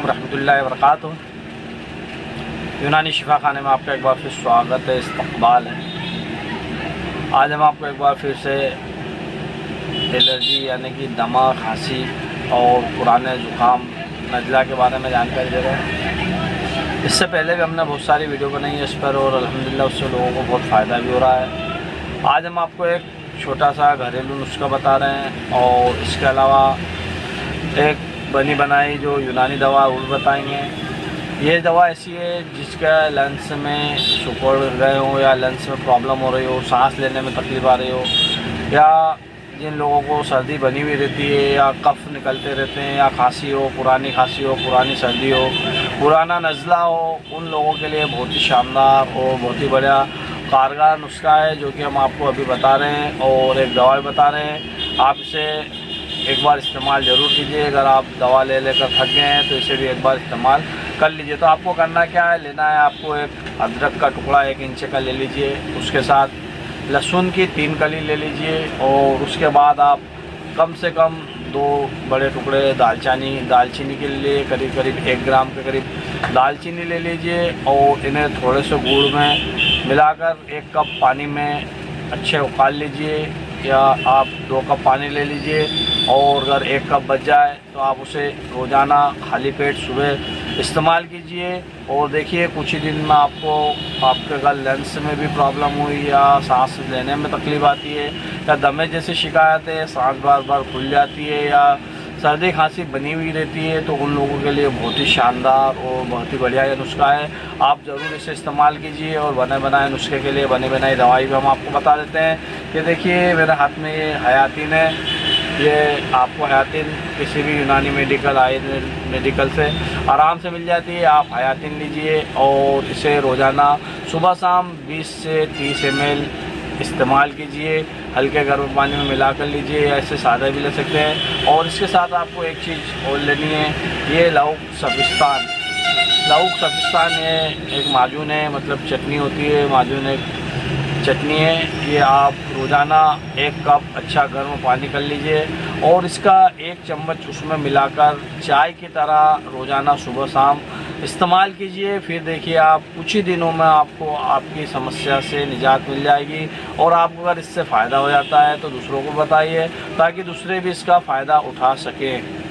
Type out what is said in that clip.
रहमतुल्लाहि व बरकातुहू। यूनानी शिफा खाने में आपका एक बार फिर स्वागत है, इस्तक़बाल है। आज हम आपको एक बार फिर से एलर्जी यानी कि दमा, खांसी और पुराने ज़ुकाम, नज़ला के बारे में जानकारी दे रहे हैं। इससे पहले भी हमने बहुत सारी वीडियो बनाई है इस पर और अल्हम्दुलिल्लाह उससे लोगों को बहुत फ़ायदा भी हो रहा है। आज हम आपको एक छोटा सा घरेलू नुस्खा बता रहे हैं और इसके अलावा एक बनी बनाई जो यूनानी दवा वो भी बताएंगे। ये दवा ऐसी है जिसका लंग्स में सिकुड़ गए हो या लंग्स में प्रॉब्लम हो रही हो, सांस लेने में तकलीफ़ आ रही हो, या जिन लोगों को सर्दी बनी हुई रहती है या कफ निकलते रहते हैं या खांसी हो, पुरानी सर्दी हो, पुराना नज़ला हो, उन लोगों के लिए बहुत ही शानदार और बहुत ही बढ़िया कारगर नुस्खा है जो कि हम आपको अभी बता रहे हैं और एक दवा बता रहे हैं। आप इसे एक बार इस्तेमाल ज़रूर कीजिए। अगर आप दवा ले लेकर थक गए हैं तो इसे भी एक बार इस्तेमाल कर लीजिए। तो आपको करना क्या है, लेना है आपको एक अदरक का टुकड़ा 1 इंच का ले लीजिए, उसके साथ लहसुन की 3 कली ले लीजिए और उसके बाद आप कम से कम 2 बड़े टुकड़े दालचीनी के लिए करीब 1 ग्राम के करीब दालचीनी ले लीजिए और इन्हें थोड़े से गुड़ में मिलाकर 1 कप पानी में अच्छे उबाल लीजिए, या आप 2 कप पानी ले लीजिए और अगर 1 कप बच जाए तो आप उसे रोज़ाना खाली पेट सुबह इस्तेमाल कीजिए। और देखिए कुछ ही दिन में आपके अगर लंग्स में भी प्रॉब्लम हुई या सांस लेने में तकलीफ़ आती है या दमे जैसी शिकायत है, सांस बार खुल जाती है या सर्दी खांसी बनी हुई रहती है, तो उन लोगों के लिए बहुत ही शानदार और बहुत ही बढ़िया ये नुस्खा है। आप ज़रूर इसे इस्तेमाल कीजिए। और बने बनाए नुस्खे के लिए बनी बनाई दवाई भी हम आपको बता देते हैं कि देखिए मेरे हाथ में ये हयातीन है। ये आपको हयातीन किसी भी यूनानी मेडिकल से आराम से मिल जाती है। आप हयातीन लीजिए और इसे रोज़ाना सुबह शाम 20 से 30 ml इस्तेमाल कीजिए। हल्के गर्म पानी में मिला कर लीजिए या ऐसे सादा भी ले सकते हैं। और इसके साथ आपको एक चीज़ और लेनी है, ये लौक सबिस्तान ये एक माजून है, मतलब चटनी होती है, माजून एक चटनी है। ये आप रोज़ाना 1 कप अच्छा गर्म पानी कर लीजिए और इसका 1 चम्मच उसमें मिलाकर चाय की तरह रोज़ाना सुबह शाम इस्तेमाल कीजिए। फिर देखिए आप कुछ ही दिनों में आपको आपकी समस्या से निजात मिल जाएगी। और आपको अगर इससे फ़ायदा हो जाता है तो दूसरों को बताइए ताकि दूसरे भी इसका फ़ायदा उठा सकें।